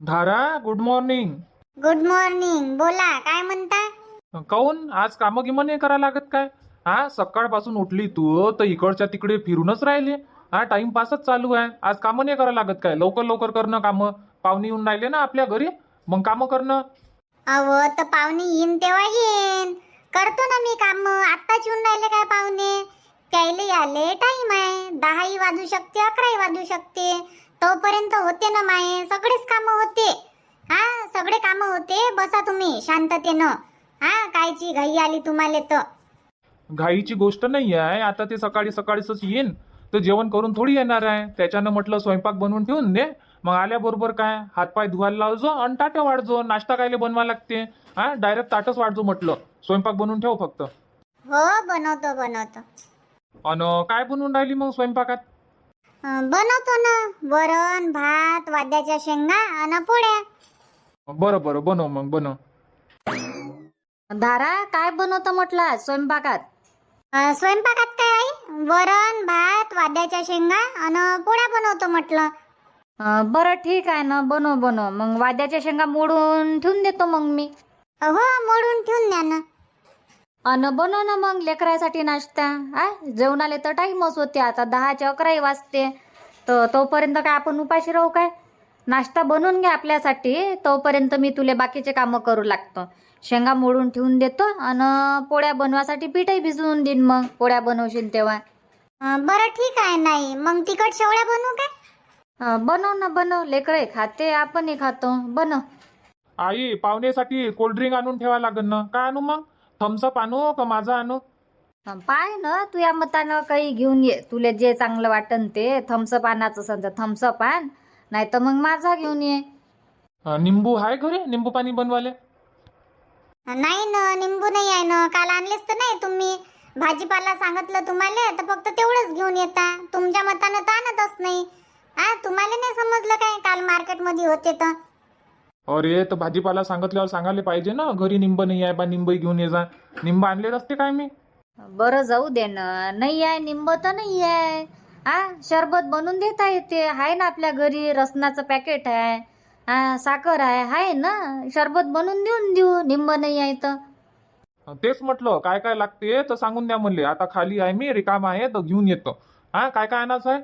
धारा, good morning. Good morning. बोला, काय म्हणता? काऊन आज कामं गिमं नाही करा लागत काय? हा, सकाळपासून उठली तू तर इकडच्या तिकडे फिरूनच राहिले. हा, टाइमपासच चालू आहे. आज कामं नाही करा लागत काय? लवकर लवकर करणं कामं. पाहुणे येऊन राहिले ना आपल्या घरी, मग कामं करणं. अहो, तर पाहुणे येईन तेव्हा येईन. करतो ना मी काम. आत्ताच येऊन राहिले काय पाहुणे? त्याले याले टाइम आहे. 10ही वाजू शकते, 11ही वाजू शकते. तोपर्यंत होते ना माये सगळेच कामं होते. हा, सगळे कामं होते. बसा तुम्ही शांततेनं. हा, कायची घाई आली तुम्हाला तर? घाईची गोष्ट नाही आहे. आता ते सकाळी सकाळीच येईन तर जेवण करून थोडी येणार आहे. त्याच्यानं म्हटलं स्वयंपाक बनवून ठेवून दे. मग आल्याबरोबर काय हातपाय धुवायला लावजो आणि ताटं वाढजो. नाश्ता कायले बनवा लागते? हा, डायरेक्ट ताटच वाढजो म्हटलं. स्वयंपाक बनवून ठेव फक्त. हो, बनवतो बनवतो. अन काय बनवून राहिली मग स्वयंपाकात? बनवतो ना. वरण भात, वाद्याच्या शेंगा आणि पोळ्या. बरं बरं, बनव मग बनव. धारा, काय बनवतं म्हटलं आज स्वयंपाकात? स्वयंपाकात काय आहे? वरण भात, वाद्याच्या शेंगा आणि पोळ्या बनवतो म्हटलं. बरं ठीक आहे ना, बनव बनव. मग वाद्याच्या शेंगा मोडून ठेवून देतो मग मी. हो, मोडून ठेवून द्या ना. अन बनव ना मग लेकरासाठी नाश्ता. जेवणाले तर टाईमच होते. आता 10चे 11 वाजते. तर तोपर्यंत काय आपण उपाशी राहू काय? नाश्ता बनवून घ्या आपल्यासाठी. तोपर्यंत मी तुले बाकीचे कामं करू लागतो. शेंगा मोडून ठेवून देतो आणि पोळ्या बनवासाठी पीठही भिजवून देईन. मग पोळ्या बनवशील तेव्हा. बरं ठीक आहे. नाही मग तिखट शेवळ्या बनवू काय? बनव ना बनव. लेकरे खाते, आपणही खातो. बनव. आई, पाहुण्यासाठी कोल्ड्रिंक आणून ठेवा लागेल ना. काय आणू मग? थम्सअप आणू का माझा आणू? पाय ना, तू या मतानं काही घेऊन ये. तुला जे चांगलं वाटन ते. थम्सअप आणायचं समजा थम्सअप आण, नाही तर मग माझा घेऊन ये. निंबू आहे घरी? निंबू पाणी बनवाले? नाही ना, निंबू नाही आहे ना. काल आणलेच तर नाही तुम्ही. भाजीपाला सांगितलं तुम्हाला तर फक्त तेवढंच घेऊन येता. तुमच्या मतानं तर आणतच नाही. तुम्हाला नाही समजलं काय? काल मार्केटमध्ये होते तर. अरे, तर भाजीपाला सांगितल्यावर सांगायला पाहिजे ना. घरी निंब नाही आहे बा, निंबही घेऊन ये जा. निंब आणले नसते काय मी? बरं जाऊ दे ना. नाही आहे निंब तर नाही आहे. शरबत बनवून देता येते. आहे ना आपल्या घरी. रसनाचं पॅकेट आहे. साखर आहे ना. शरबत बनवून देऊ. निंब नाही आहे तर. तेच म्हटलं, काय काय लागते तर सांगून द्या म्हणले. आता खाली आहे मी, रिकाम आहे तर घेऊन येतो. काय काय आणायचं आहे?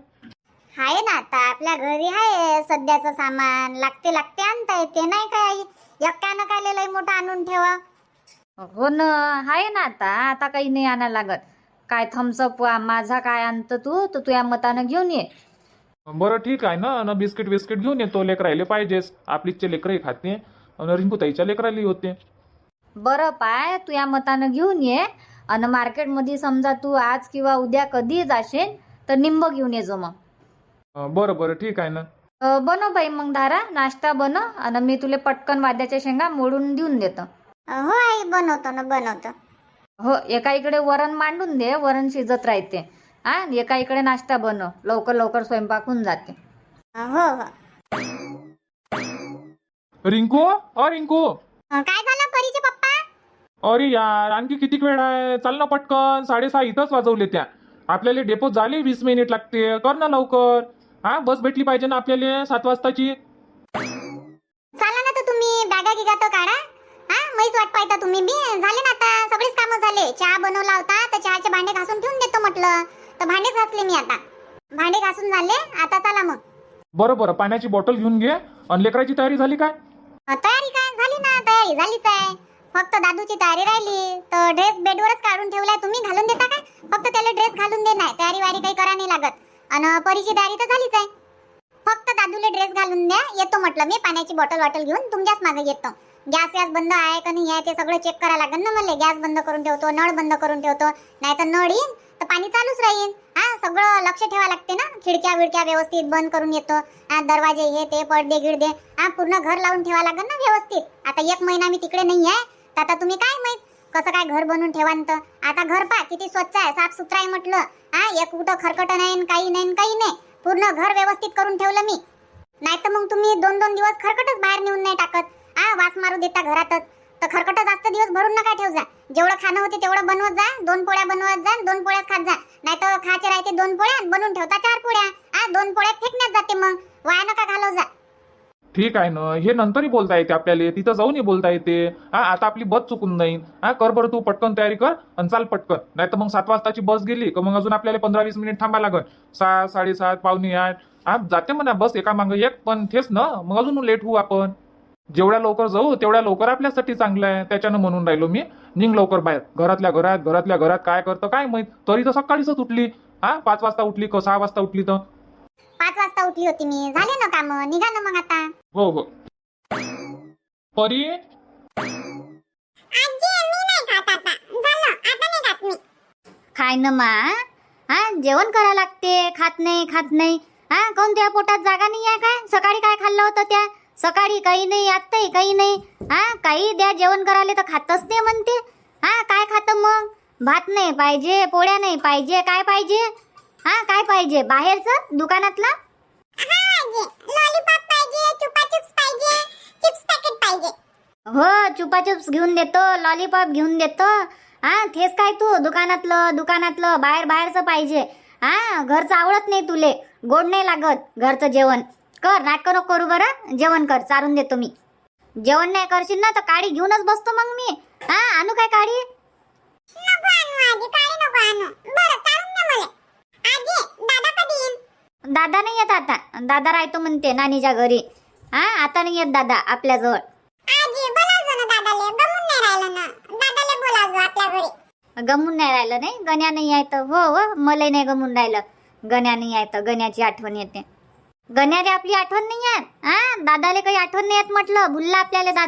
आहे ना, आता आपल्या घरी आहे सध्याचं सामान. लागते आणता येते नाही काय? एकट्यानं काय लय मोठं आणून ठेवा. हो ना, आहे ना. आता काही नाही आणा लागत. काय थम्सअप माझा काय आणतं तू तर तू या मतानं घेऊन ये. बरं ठीक आहे ना. न बिस्किट बिस्किट घेऊन येतो. लेकरायले पाहिजेच. आपलीचे लेकरही खाते आणि रिंकूताईच्या लेकराली होते. बरं पाय, तू या मतानं घेऊन ये. आणि मार्केटमध्ये समजा तू आज किंवा उद्या कधी जाशील तर निंब घेऊन ये जो मग. बरं बरं ठीक आहे ना. बनव बाई मग धारा, नाश्ता बनव आणि मी तुला पटकन वाद्याच्या शेंगा मोडून देऊन देतो. हो आई, बनवतो ना बनवतो. हो, एका इकडे वरण मांडून दे. वरण शिजत राहते. एका इकडे नाश्ता बनव. लवकर लवकर स्वयंपाक होऊन जाते. हो हो. रिंकू, रिंकू. काय झालं परीचे पप्पा? अरे यार, आणखी किती वेळ आहे? चाल ना पटकन. 6:30 इथंच वाजवले त्या. आपल्याला डेपोत झाले 20 मिनिट लागते. कर ना लवकर. बस भेटली पाहिजे ना आपल्याला 7 वाजताची. चला ना तर तुम्ही बॅगा गिगा तर काढा. मैच वाट पाहता तुम्ही बी. झाले ना आता सगळेच कामं झाले. चहा बनवला होता तर चहाचे भांडे घासून ठेवून देतो म्हटलं. तर भांडे घासले मी आता. भांडे घासून झाले. आता चला मग. बरं बरं, पाण्याची बॉटल घेऊन घे. आणि लेकराची तयारी झाली काय? तयारी काय झाली ना? तयारी झालीच आहे. फक्त दादूची तयारी राहिली. तर ड्रेस बेडवरच काढून ठेवलाय. तुम्ही घालून देता काय? फक्त त्याला ड्रेस घालून दे. नाही तयारी वारी काही करा नाही लागत. आणि परीची तयारी तर झालीच आहे. फक्त दादूला ड्रेस घालून द्या. येतो म्हटलं मी. पाण्याची बॉटल घेऊन तुमच्याच मागे येतो. गॅस बंद आहे का नाही आहे ते सगळं चेक करायला लागेल ना मला. गॅस बंद करून ठेवतो, नळ बंद करून ठेवतो. नाही तर नळ येईन तर पाणी चालूच राहील. सगळं लक्ष ठेवा लागते ना. खिडक्या विडक्या व्यवस्थित बंद करून येतो. दरवाजे हे ते पडदे गिडदे पूर्ण घर लावून ठेवा लागेल ना व्यवस्थित. आता 1 महिना मी तिकडे नाही आहे. तर आता तुम्ही काय माहित कसं काय घर बनवून ठेवांत. आता घर पहा किती स्वच्छ आहे, साफ सुथरा आहे म्हटलं. एक कुठं खरकट नाही, काही नाही. पूर्ण घर व्यवस्थित करून ठेवलं मी. नाही तर मग तुम्ही 2-2 दिवस खरकटच बाहेर नेऊन नाही टाकत. वास मारू देता घरातच. तर खरकट जास्त दिवस भरून नका ठेव जा. जेवढं खाणं होते तेवढं बनवत जा. 2 पोळ्या बनवत जा. 2 पोळ्याच खात जा. नाही तर खायचे राहते 2 पोळ्या बनवून ठेवता 4 पोळ्या. 2 पोळ्या फेकण्यात जाते. मग वाया नका घालव जा. ठीक आहे ना, हे नंतरही बोलता येते आपल्याला, तिथं जाऊनही बोलता येते. हा, आता आपली बस चुकून नाही. हा, कर बरं तू पटकन तयारी कर आणि चाल पटकन, नाही तर मग 7 वाजताची बस गेली का मग अजून आपल्याला 15-20 मिनिट थांबा लागल. 7, 7:30, 7:45. हा, जाते म्हणा बस एका मागं एक, पण तेच ना मग अजून लेट होऊ आपण. जेवढ्या लवकर जाऊ तेवढ्या लवकर आपल्यासाठी चांगलं आहे, त्याच्यानं म्हणून राहिलो मी. निघ लवकर बाहेर, घरातल्या घरात काय करतं काय माहित. तरी तर सकाळीच उठली. हा, 5 वाजता उठली का 6 वाजता उठली तर. 5 वाजता उठली होती मी. झाले ना काम, निघा ना मग आता. हो हो. परी, खाय ना मा. हा, जेवण करा लागते. खात नाही. हा, कोण त्या पोटात जागा नाही आहे काय? सकाळी काय खाल्लं होतं त्या? सकाळी काही नाही, आत्ताही काही नाही. हा, काही द्या जेवण करायला तर खातच नाही म्हणते. हा, काय खातं मग? भात नाही पाहिजे, पोळ्या नाही पाहिजे, काय पाहिजे? हा, काय पाहिजे? बाहेरचं दुकानातला? लॉलीपॉप पाहिजे, चुपाचुप्स पाहिजे, चिप्स पॅकेट पाहिजे. हो, चुपाचुप्स घेऊन देतो, लॉलीपॉप घेऊन देतो. हा, तेच काय तू दुकानातलं बाहेरचं पाहिजे. हा, घरचं आवडत नाही तुले, गोड नाही लागत घरचं जेवण. कर, नाटकं नको करू बरं. जेवण कर, चारून देतो मी. जेवण नाही करशील ना तर काडी घेऊनच बसतो मग मी. हा, आणू काय काडी? नको आणू आजी, काळी नको आणू. बरं, चालून दे मला. आजी, दादा कधी येईल? दादा नाही येत आता. दादा राहतो म्हणते नानीच्या घरी. हा, आता नाही येत दादा आपल्याजवळ. आजी, बोलावजो ना दादाले. गमून नाही राहिलं ना. दादाले बोलावजो आपल्या घरी. गमून नाही राहिलं नाही, गण्या नाही आहे तर. हो, मलाही नाही गमून राहिलं. गण्या नाही आहे तर गण्याची आठवण येते. गण्याला आपली आठवण नाही येत. हा, दादाले काही आठवण नाही येत म्हटलं. भुलला आपल्याला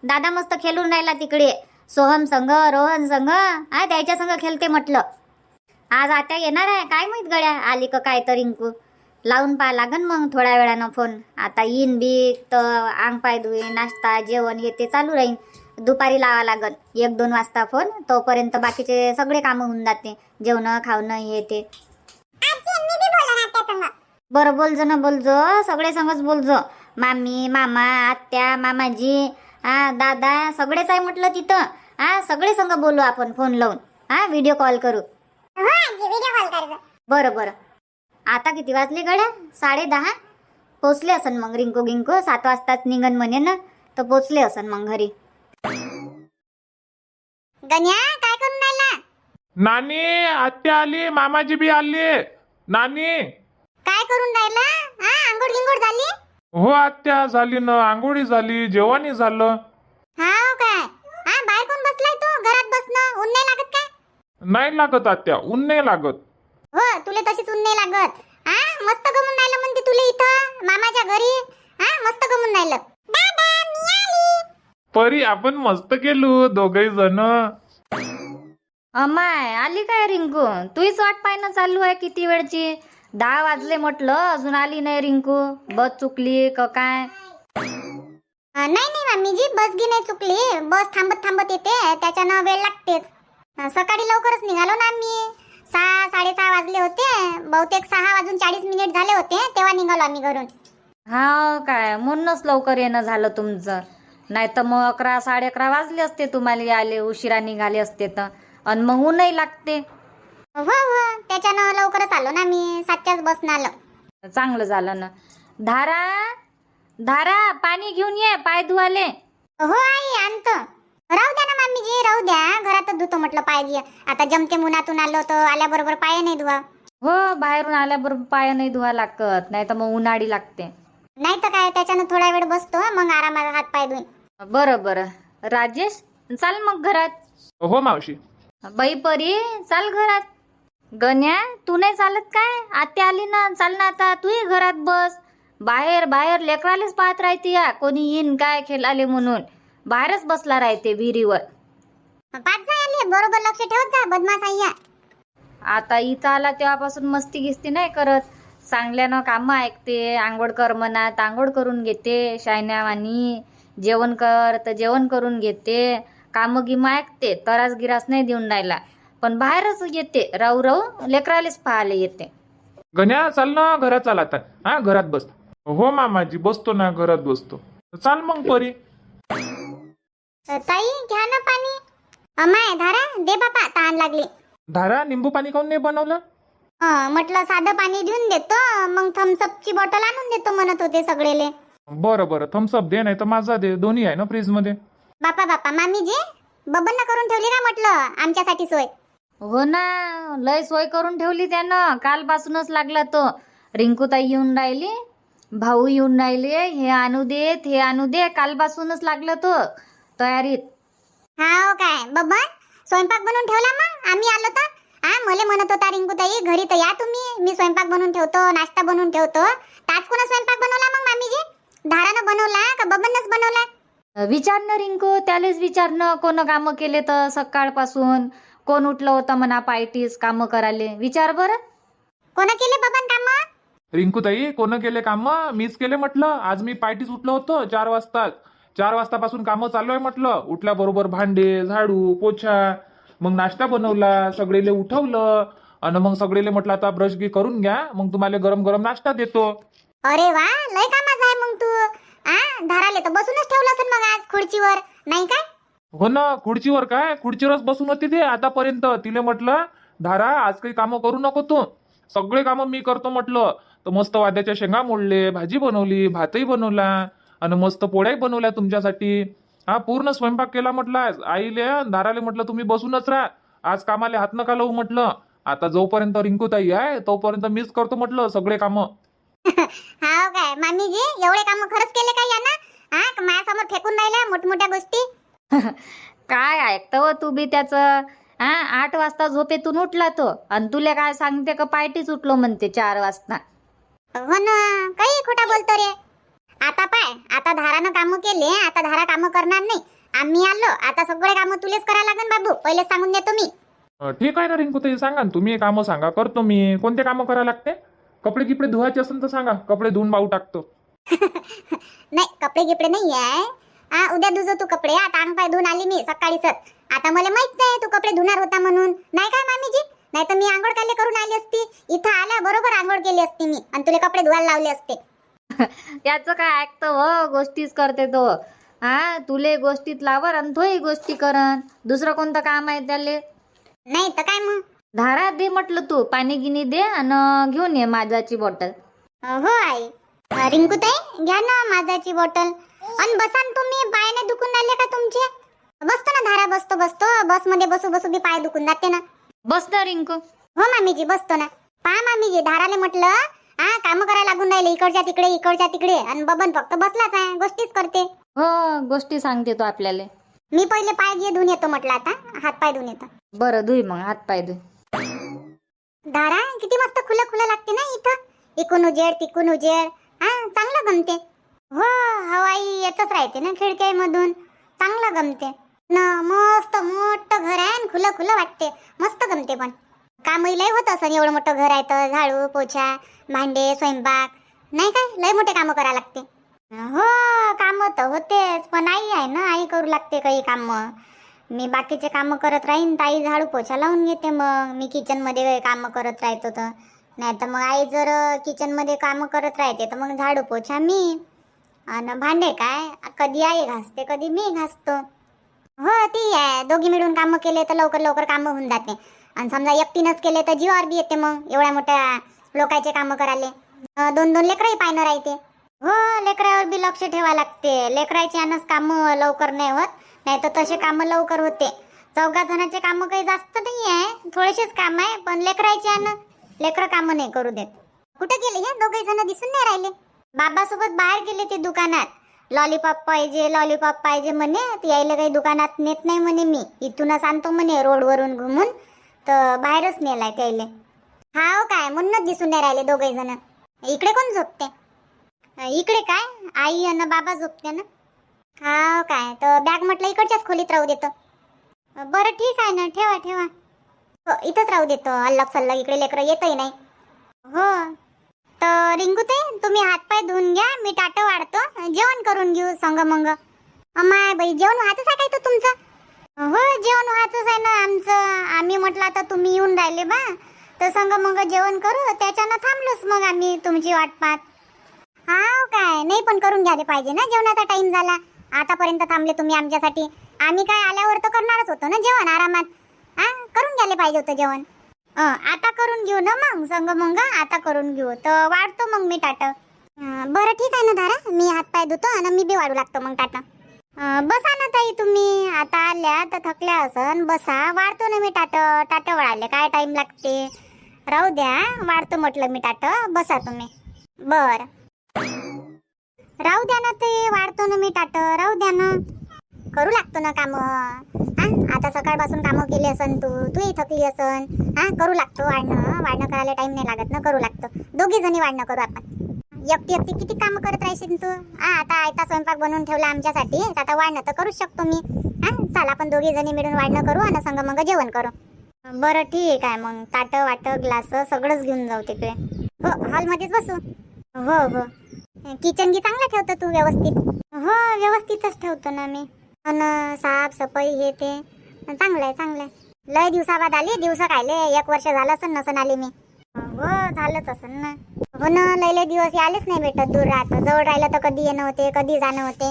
दादा मस्त खेळून राहिला तिकडे सोहम संघ, रोहन संघ. हा, त्याच्या संघ खेळते म्हटलं. आज आता येणार आहे काय माहित गड्या, आली का काय तर रिंकू. लावून पहा लागन मग थोड्या वेळानं फोन. आता येईन बी तर अंग पाय धुई, नाश्ता जेवण येते चालू राहीन. दुपारी लावा लागन 1-2 वाजता फोन. तोपर्यंत बाकीचे सगळे कामं होऊन जाते, जेवणं खावणं हे ते. आजी, मी बी बोलणार त्या संग. बरं, बोलजो सगळे संगच बोलजो. मामी, मामा, आत्या, मामाजी, हा, दादा सगळेच आहे म्हटलं तिथं. हा, सगळे संग बोलू आपण फोन लावून. हा, व्हिडिओ कॉल करू. हो आजी, व्हिडिओ कॉल करजो. बरं. आता किती वाजले गड्या? 10:30. पोचले असन मग रिंकू गिंकू. 7 वाजताच निघन म्हणे ना, तर पोचले असन मग घरी. गण्या, काय करून राहिला? नानी आत्या आली, मामाजी बी आली. नानी, काय करून राहिला? हा, अंघोळ गिंघोळ झाली? हो आत्या झाली ना, आंघोळी झाली, जेवणही झालं. हाव काय? हा, बाहेर कोण बसलाय तू? घरात बसणं ऊन नाही लागत काय? नाही लागत आत्या, ऊन नाही लागत. हो, तुले तशीच ऊन नाही लागत. हा, मस्त गमून राहिलं म्हणते तुले इथं मामाच्या घरी. हा, मस्त गमून राहिलं. दादा, मी आली. परी, आपण मस्त केलो दोघही जण. अमाय, आली काय रिंकू? तूच वाट पाहणं चालू आहे किती वेळची. 10 वाजले म्हटलं, अजून आली नाही रिंकू. बस चुकली का काय? नाही मामीजी, बस गी नाही चुकली. बस थांबत येते, त्याच्यानं वेळ लागतेच. सकाळी लवकरच निघालो ना आम्ही. 6, 6:30 वाजले होते. बहुतेक 6:40 झाले होते तेव्हा निघालो आम्ही घरून. हा काय, म्हणूनच लवकर येणं झालं तुमचं. नाही तर मग 11, 11:30 वाजले असते तुम्हाला याले, उशिरा निघाले असते तर. आणि मग ऊनही लागते. हो, त्याच्यानं लवकरच आलो ना मी. 7च्याच बसनं आलो. चांगलं झालं ना. धारा पाणी घेऊन ये, पाय धुवाले. हो आई, आणतो. राहू द्या ना मामीजी, राहू द्या. घरातच धुतो म्हटलं पाय घ्या. आता जमते उन्हातून आलो तर आल्याबरोबर पाय नाही धुवा. हो, बाहेरून आल्याबरोबर पाय नाही धुवा लागत, नाही तर मग उन्हाळी लागते. नाही तर काय, त्याच्यानं थोडा वेळ बसतो, मग आरामात हात पाय धुईन. बरं. राजेश, चाल मग घरात. हो मावशी. बाई परी, चाल घरात. गण्या, तू नाही चालत काय? आत्या आली ना, चाल ना आता. तूही घरात बस. बाहेर लेकरालेच पाहत राहते या, कोणी येईन काय खेळाले म्हणून. बाहेरच बसला राहते विहिरीवर. 5 आले, बरोबर लक्ष ठेवत जा, बदमाश आहे या. आता इथं आला तेव्हापासून मस्ती गिस्ती नाही करत. चांगल्यानं कामं ऐकते. आंघोळ कर म्हणत आंघोळ करून घेते शायन्यावानी. जेवण कर तर जेवण करून घेते. कामं गिमं ऐकते. तरास गिरास नाही देऊन राहिला. पण बाहेरच येते, राहू लेकरालेच पाहायला येते. गण्या, चाल ना घरात, चाल आता. हा, घरात बस. हो मामाजी, बसतो ना, घरात बसतो. चाल मग परी. ताई, घ्या ना पाणी. अमाय, धारा दे बापा, तहान लागली. धारा, निंबू पाणी काऊन नाही बनवलं? म्हटलं साधं पाणी देऊन देतो, मग थम्सअपची बॉटल आणून देतो म्हणत होते सगळेले. बरं बरं, थम्सअप दे नाही तर माझा दे, दोन्ही आहे ना फ्रीजमध्ये. बापा बापा मामीजी, बबनना करून ठेवली ना म्हटलं आमच्यासाठी सोय. हो ना, लय सोय करून ठेवली त्यानं. कालपासूनच लागला तो. रिंकूताई येऊन राहिली, भाऊ येऊन राहिले, हे आणू देत हे आणू दे. कालपासूनच लागला तो तयारीत. हाव काय बबन, स्वयंपाक बनवून ठेवला मग? आम्ही आलो तर मले म्हणत होता रिंकूताई घरी तर या तुम्ही, मी स्वयंपाक बनवून ठेवतो, नाश्ता बनवून ठेवतो. ताच कोणा स्वयंपाक बनवला मग मामीजी? धारानं बनवला का बबननच बनवला? विचारणं रिंकू, त्यालेच विचारणं कोण कामं केले तर सकाळपासून. कोण उठलं होतं म्हणा पायटीस कामं करायले. विचार बरं. कोण केले बबन काम? रिंकूताई कोण केले काम? मीच केले म्हटलं. आज मी पायटीच उठलो होतो 4 वाजता. 4 वाजतापासून कामं चालू आहे म्हटलं. उठल्याबरोबर भांडे, झाडू, पोछा, मग नाश्ता बनवला, सगळेले उठवलं आणि मग सगळेले म्हटलं आता ब्रश गी करून घ्या, मग तुम्हाला गरम गरम नाश्ता देतो. अरे वा, लय कामाचं आहे मग तू. धाराले तर बसूनच ठेवलं असेल मग आज खुर्चीवर, नाही काय? हो ना, खुर्चीवर काय, खुर्चीवरच बसून होती ते आतापर्यंत. तिले म्हटलं धारा आज काही कामं करू नको तू, सगळे कामं मी करतो म्हटलं. तर मस्त वाद्याच्या शेंगा मोडले, भाजी बनवली, भातही बनवला आणि मस्त पोळ्याही बनवल्या तुमच्यासाठी. पूर्ण स्वयंपाक केला म्हटलं. आज आईले धाराले म्हटलं तुम्ही बसूनच राहा, आज कामाले हात नका लावू म्हटलं. आता जोपर्यंत रिंकूताई आहे तोपर्यंत मीच करतो म्हटलं सगळे कामं. हाव काय मामीजी, एवढे काम खरंच केले काय यानं? माझ्यासमोर फेकून राहिल्या मोठमोठ्या गोष्टी. काय ऐकतं हो तू बी त्याचं. 8 वाजता झोपेतून उठला तो आणि तुला काय सांगते का पायटीच उठलो म्हणते 4 वाजता. हो ना, काही खोटा बोलतो रे. आता पाय, आता धारानं कामं केले, आता धारा कामं करणार नाही. आम्ही आलो, आता सगळे कामं तुलेच करा लागन बाबू, पहिले सांगून देतो मी. ठीक आहे ना रिंकूताई, सांगा ना तुम्ही कामं सांगा, करतो मी. कोणते कामं करायला लागते? कपडे गिपडे धुवायचे असेल तर सांगा, कपडे धुवून बाऊ टाकतो. नाही, कपडे गिपडे नाही आहे. उद्या धुजो तू कपडे. आता अंग पाय धुवून आली मी सकाळीच. आता मला माहित नाही तू कपडे धुणार होता म्हणून, नाही काय मामीजी? नाही तर मी आंघोळ काले करून आली असती. इथं आल्या बरोबर आंघोळ केली असती मी आणि तुला कपडे धुवायला लावले असते. त्याचं काय ऐकतं हो, गोष्टीच करते तो. तुले गोष्टीत लावर आणि तोही गोष्टी करन. दुसरं कोणतं काम आहे त्याले? नाही तर काय मग? धारा दे म्हटलं, तू पाणी गिनी दे आणि घेऊन ये माझाची बॉटल. हो आई. रिंकूताई घ्या ना माझाची बॉटल आणि बसा ना तुम्ही. पाय नाही दुखून राहिले का तुमचे? बसतो ना धारा, बसतो बसतो. बस मध्ये बसू बसू बी पाय दुखून जाते ना. बस ना रिंकू. हो मामीजी बसतो ना. पहा मामीजी, धाराले म्हटलं काम करायला लागून राहिले इकडच्या तिकडे इकडच्या तिकडे, आणि बबन फक्त बसलाच आहे, गोष्टीच करते. हो, गोष्टी सांगते तो आपल्याला. मी पहिले पाय घे धुवून येतो म्हटलं, आता हात पाय धुवून येतो. बरं धुई मग, हात पाय धुई. धारा किती मस्त खुलं खुलं लागते ना इथं. इकून उजेड तिकून उजेड, चांगलं गमते. हो, हवाई येतच राहते ना खिडक्यामधून, चांगलं गमते ना. मस्त मोठं घर आहे आणि खुलं खुलं वाटते, मस्त गमते. पण कामही लय होत असं, एवढं मोठं घर आहे तर झाडू पोछा भांडे स्वयंपाक, नाही काय लय मोठे कामं करा लागते. हो, काम तर होतेच, पण आई आहे ना, आई करू लागते काही काम. मी बाकीचे काम करत राहीन, ताई झाडू पोछा लावून घेते. मग मी किचन मध्ये काम करत राहतो तर, नाही तर मग आई जर किचन मध्ये काम करत राहते तर मग झाडू पोछा मी, आणि भांडे काय कधी आई घासते कधी मी घासतो. हो ती आहे, दोघी मिळून काम केले तर लवकर लवकर काम होऊन जाते. आणि समजा एकटीनच केले तर जीवावर बी येते मग एवढ्या मोठ्या लोकांचे काम करायले. 2-2 लेकरही पायनं राहते. हो, लेकरावर बी लक्ष ठेवा लागते. लेकराचे आणच काम लवकर नाही होत, नाही तर तसे काम लवकर होते. 4 जणांचे काम काही जास्त नाही आहे, थोडेसेच काम आहे, पण लेकराचे आण लेकर काम नाही करू देत. कुठे गेले हे दोघे जण? दिसून नाही राहिले. बाबासोबत बाहेर गेले ते दुकानात. लॉलीपॉप पाहिजे म्हणे. ती यायला काही दुकानात नेत नाही म्हणे, मी इथूनच आणतो म्हणे रोडवरून घुमून, तर बाहेरच नेलाय त्याले. हाव काय, म्हणूनच दिसून नाही राहिले दोघे जण. इकडे कोण झोपते? इकडे काय आई आणि बाबा झोपते ना. हाव काय, तर बॅग म्हटलं इकडच्याच खोलीत राहू देतो. बरं ठीक आहे ना, ठेवा ठेवा. हो, इथंच राहू देतो. अल्लग सल्लग इकडे लेकरं येतही नाही. हो, तर रिंकूताई तुम्ही हातपाय धुवून घ्या, मी टाटं वाढतो, जेवण करून घेऊ संग मंग. अमाय बाई, जेवण व्हायचंच आहे काय तर तुमचं? हो, जेवण व्हायचंच आहे ना आमचं. आम्ही म्हटलं आता तुम्ही येऊन राहिले बा, तर संग मग जेवण करू, त्याच्यानं थांबलोच मग आम्ही तुमची वाट पाहत. हाव काय, नाही पण करून घ्यायला पाहिजे ना, जेवणाचा टाइम झाला. आतापर्यंत थांबले तुम्ही आमच्यासाठी. आम्ही काय आल्यावर तर करणारच होतो ना जेवण आरामात. करून घ्यायला पाहिजे होतं जेवण. आता करून घेऊ ना मग संग मग, आता करून घेऊ तर वाढतो मग मी टाट. बरं ठीक आहे ना धारा, मी हातपाय धुतो आणि मी बी वाढू लागतो मग टाटा. बसा ना ताई, तुम्ही आता आल्या तर थकल्या असन, बसा, वाढतो ना मी टाट वाढायला काय टाइम लागते. राहू द्या, वाढतो म्हटलं मी टाट, बसा तुम्ही. बर, राहू द्या ना ते, वाढतो ना मी टाट, राहू द्या ना, करू लागतो ना काम. आता सकाळपासून कामं केली असन, तूही थकली असन. करू लागतो, वाढणं करायला टाइम नाही लागत ना, करू लागतो. दोघी जणी वाढणं करू आपण. एकटी किती काम करत राहशील तू. आता आयता स्वयंपाक बनवून ठेवला आमच्यासाठी, आता वाढणं तर करूच शकतो मी. चला आपण दोघी जणी मिळून वाढणं करू आणि संग मग जेवण करू. बरं ठीक आहे, मग ताट वाट ग्लास सगळंच घेऊन जाऊ तिकडे. हो, हॉलमध्येच बसू. हो हो, किचन गी चांगला ठेवतो तू व्यवस्थित. हो, व्यवस्थितच ठेवतो ना मी. आणि साफ सफाई हे ते चांगलं आहे. लय दिवसाबाद आली, दिवस कायले 1 वर्ष झालं असं नसन आली मी. हो, झालंच असन ना. हो ना, लय दिवस आलेच नाही भेटत, दूर राहतं. जवळ राहिलं तर कधी येणं होते, कधी जाणं होते.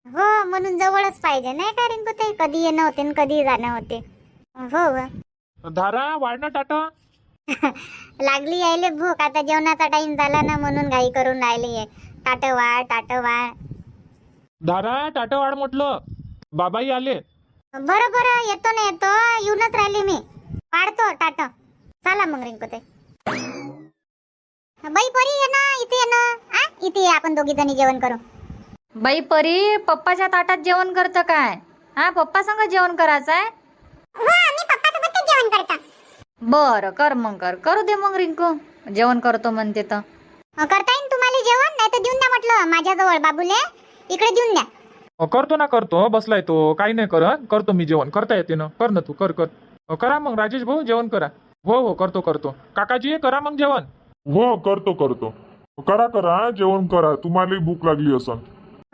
हो, म्हणून जवळच पाहिजे नाही का रिंकू ताई, कधी येणं होते आणि कधी जाणं होते. हो धारा वाढणं टाटा. लागली यायले भूक, आता जेवणाचा टाइम झाला ना, म्हणून घाई करून राहिली. टाट वाढ. धारा टाटा वाढ म्हटलं, बाबाई आले. बरं येतो ना, येऊनच राहिली मी. वाढतो टाट. चला मग रिंकू ताई. बाई परी ये ना, इथे ये ना. इथे ये, आपण दोघी जणी जेवण करू. बाई परी, पप्पाच्या ताटात जेवण करतं काय? पप्पा संग जेवण करायचं आहे? हो, आम्ही पप्पासोबतच जेवण करतो. बरं, कर मग, करू दे मग रिंकू, जेवण करतो म्हणते तर. करता येईन तुम्हाला जेवण, नाही तर देऊन द्या म्हटलं माझ्याजवळ बाबूले, इकडे देऊन द्या. करतो, बसलाय तो, काही नाही करतो मी जेवण. करता येते ना, कर ना तू, कर. करा मग राजेश भाऊ, जेवण करा. हो, करतो. काकाजी करा मग जेवण. हो, करतो. करा जेवण करा, तुम्हाला भूक लागली असन.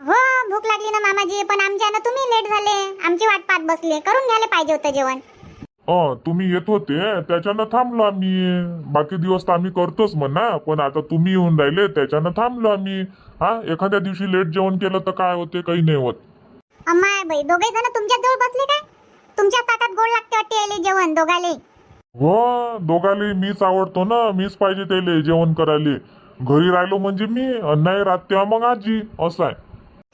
हो, भूक लागली ना मामाजी, पण आमच्या ना तुम्ही लेट झाले, आमची वाट पाहत बसले. करून घ्यायला पाहिजे होतं जेवण. तुम्ही येत होते त्याच्यानं थांबलो आम्ही. बाकी दिवस तर आम्ही करतोच म्हणा, पण आता तुम्ही येऊन राहिले त्याच्यानं थांबलो आम्ही. एखाद्या दिवशी लेट जेवण केलं तर काय होते, काही नाही होत. अम्माय बाई, दोघे जण तुमच्याच जवळ बसले काय? तुमच्या ताटात गोड लागते वाटते यायले जेवण दोघाले. हो, दोघाले मीच आवडतो ना, मीच पाहिजे त्याले जेवण करायला. घरी राहिलो म्हणजे मी, नाही राहत तेव्हा मग आजी, असं आहे.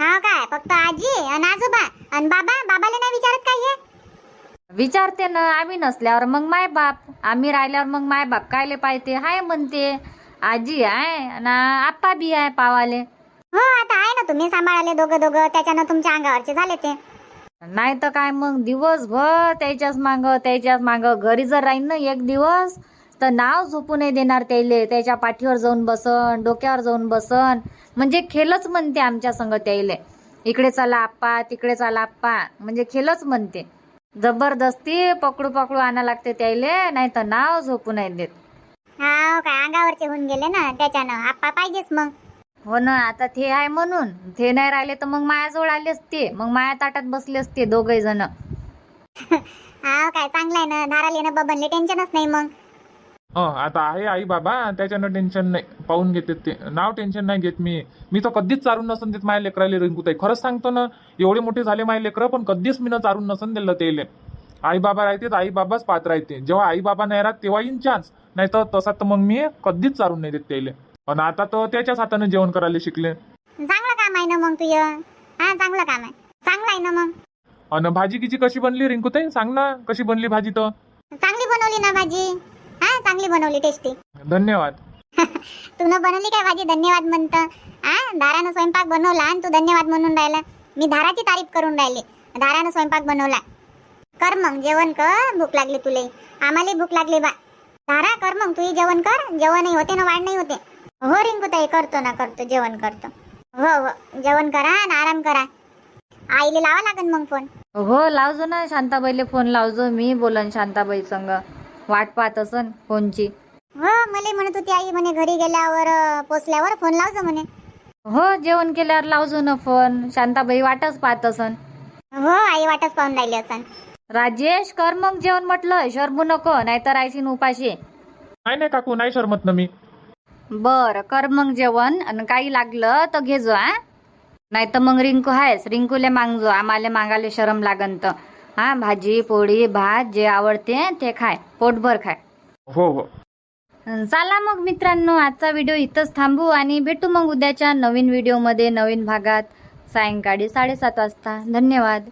हा काय, फक्त आजी आणि आजोबा आणि बाबाला नाही विचारत काय हे? विचारते ना, आम्ही नसल्यावर मग माय बाप, आम्ही राहिल्यावर मग माय बाप कायले पाहिजे, हाय म्हणते. आजी आहे आणि आप्पा बी आहे पावाले. हो, आता आहे ना तुम्ही सांभाळाले दोघं, त्याच्यानं तुमच्या अंगावरचे झाले ते. नाही तर काय मग, दिवसभर त्याच्याच मांग घरी जर राहीन ना 1 दिवस तर नाव झोपू नाही देणार त्याले. त्याच्या पाठीवर जाऊन बसन, डोक्यावर जाऊन बसन, म्हणजे खेळच म्हणते आमच्या संग त्याले. इकडे चला आप्पा, तिकडे चला आप्पा, म्हणजे खेळच म्हणते. जबरदस्ती पकडू आणा लागते त्याले, नाही तर नाव झोपू नाही देत. हा काय, अंगावरचे होऊन गेले ना, त्याच्यानं आप्पा पाहिजेच मग. हो ना, आता ते आहे म्हणून. ते नाही राहिले तर मग मायाजवळ आले असते, मग माया ताटात बसले असते दोघे जण. हा काय, चांगलं आहे ना, धाराले ना बबनले टेन्शनच नाही मग. आता आहे आई बाबा, त्याच्यानं टेन्शन नाही, पाहून घेते ते. नाव टेन्शन नाही घेत मी तर कधीच चारून नसन देत माझ्या लेकराले रिंकूताई. खरंच सांगतो ना, एवढे मोठे झाले माझे लेकरं, पण कधीच मी चारून नसन दिलं त्याले. आई बाबा राहते आई बाबाच पात्र राहते. जेव्हा आई बाबा नाही राहत तेव्हा येईन चान्स, नाही तर तसा तर मग मी कधीच चारून नाही देत त्याले. पण आता तर त्याच्याच हाताने जेवण करायला शिकले. चांगलं काम आहे ना मग तुझ. चांगलं काम आहे, चांगलं आहे ना मग. अन भाजी किची कशी बनली रिंकूताई, सांग ना कशी बनली भाजी. तर चांगली बनवली ना भाजी. चांगली बनवली, टेस्टी. धन्यवाद. तूनं बनवली काय भाजी, धन्यवाद म्हणतं. धारानं स्वयंपाक बनवला आणि तू धन्यवाद म्हणून राहिला. मी धाराची तारीफ करून राहिली, धारानं स्वयंपाक बनवला. कर मग जेवण कर, भूक लागली तुले, आम्हाला भूक लागली बा. धारा कर मग, तूही जेवण कर. जेवणही होते ना, वाढ नाही होते. हो रिंकूताई, करतो जेवण करतो. हो, जेवण करा आणि आराम करा. आईले लावा लागन मग फोन. हो, लावजो ना, शांताबाईले फोन लावजो, मी बोलन शांताबाई संग. वाट पाहत असन फोनची. हो, मला म्हणत होती आई म्हणे घरी गेल्यावर पोचल्यावर फोन लावजो म्हणे. हो, जेवण केल्यावर लावजो ना फोन. शांताबाई वाटच पाहत असन. हो, आई वाटच पाहून राहिली असन. राजेश, कर मग जेवण म्हटलं, शरबू नको, नाहीतर रायशीन उपाशी. नाही काकू, नाही शरमत ना मी. बर, कर मग जेवण, आणि काही लागलं तर घेजो. नाही तर मग रिंकू आहेस, रिंकूले मागजो, आम्हाला मागायला शरम लागन तर. भाजी पोळी भात जे आवडते ते खाय, पोटभर खाय. हो. चला मग मित्रांनो, आजचा व्हिडिओ इथंच थांबू आणि भेटू मग उद्याच्या नवीन व्हिडिओमध्ये, नवीन भागात, सायंकाळी 7:30 वाजता. धन्यवाद.